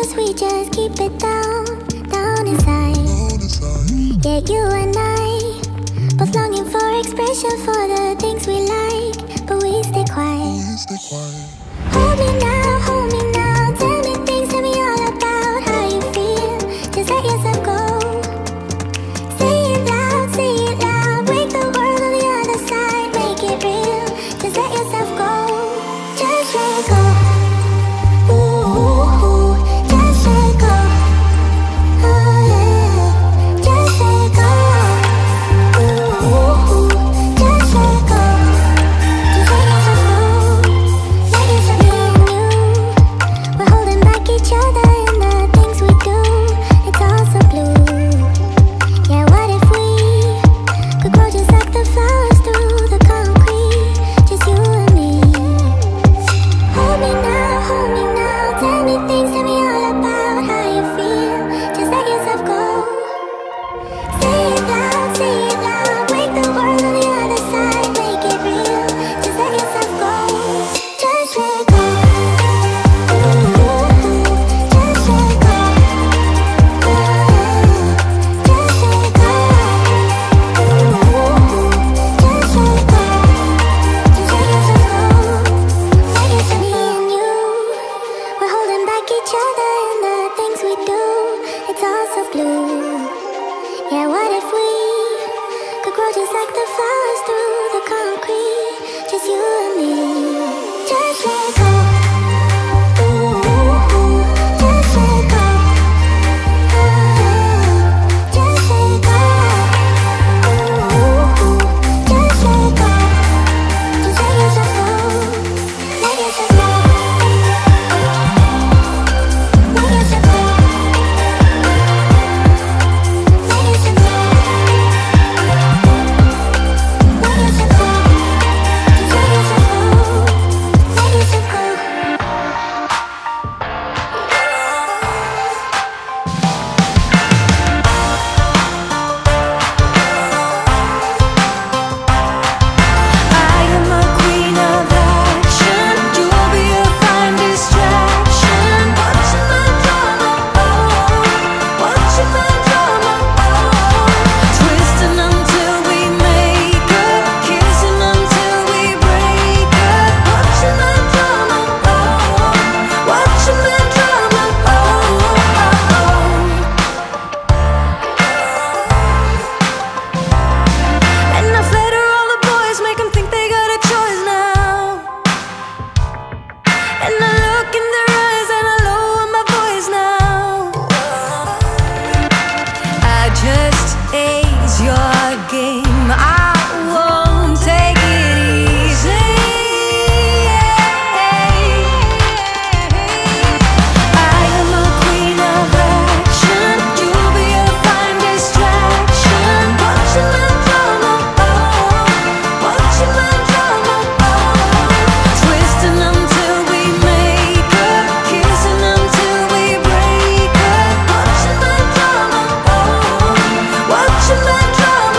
first we just keep it down, down inside. Yeah, you and I, both longing for expression for the things we like, but we stay quiet. Hold me now, tell me things, tell me all about how you feel. Just let yourself go. Say it loud, break the world on the other side, make it real. Just let yourself go, just let go. Ooh, just let go. Oh yeah, just let go. Ooh, just let go. Just let yourself go. Let yourself be you. We're holding back each other in the things we do. It's all so blue. Yeah, what if we could grow just like the flowers through the concrete? Just you and me. Hold me now, tell me things, tell me all about how you feel. Just let yourself go. Say it loud, break the world on the other side, make it real. Just let yourself go. Just let go. Ooh, just let go. Just let go. Ooh, just let go. Just let yourself go. Let yourself be in you. We're holding back each other in the things we do. It's all so blue. Yeah, what if we could grow just like the flowers through the concrete? Just you and me. Just let go. Ooh, just let go. Just let go. Ooh, just let go. Just let yourself go. Let yourself go. Let yourself go. Let yourself go. Let yourself go. Just let yourself go. Let yourself go. I am a queen of action. You'll be a fine distraction. Watching my drama, watching my drama, twisting until we make up, kissing until we break up. Watching my drama, watching my drama, And I flatter all the boys, make them think they got a choice now. And I look in their eyes and I lower my voice now. I just ace your game, I won't take it easy. I am a queen of action. You'll be a fine distraction. Watching my drama, watching my drama, twisting until we make up, kissing until we break up. Watching my drama, watching my drama.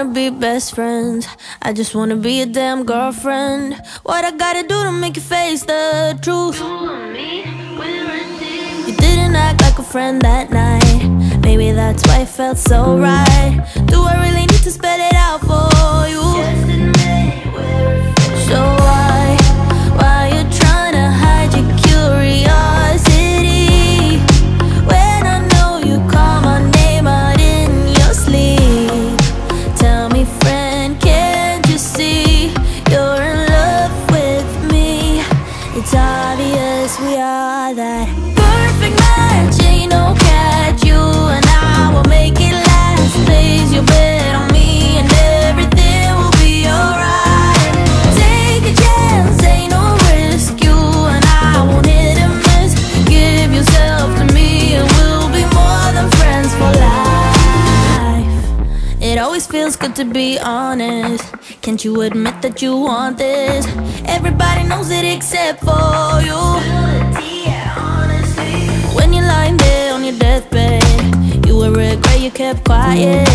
be best friends. I just wanna be a damn girlfriend. What I gotta do to make you face the truth? You didn't act like a friend that night. Maybe that's why it felt so right. Do I really need to spell it out for you? So why you tryna hide your curiosity when I know you call my name out in your sleep? Tell me, friend, can't you see you're in love with me? It's obvious we are that perfect match. Ain't no catch, you and I will make it last. Place your bet on me and everything will be alright. Take a chance, ain't no risk. You and I won't hit and miss. Give yourself to me and we'll be more than friends for life. It always feels good to be honest. Can't you admit that you want this? Everybody knows it except for you. When you're lying there on your deathbed, you will regret you kept quiet.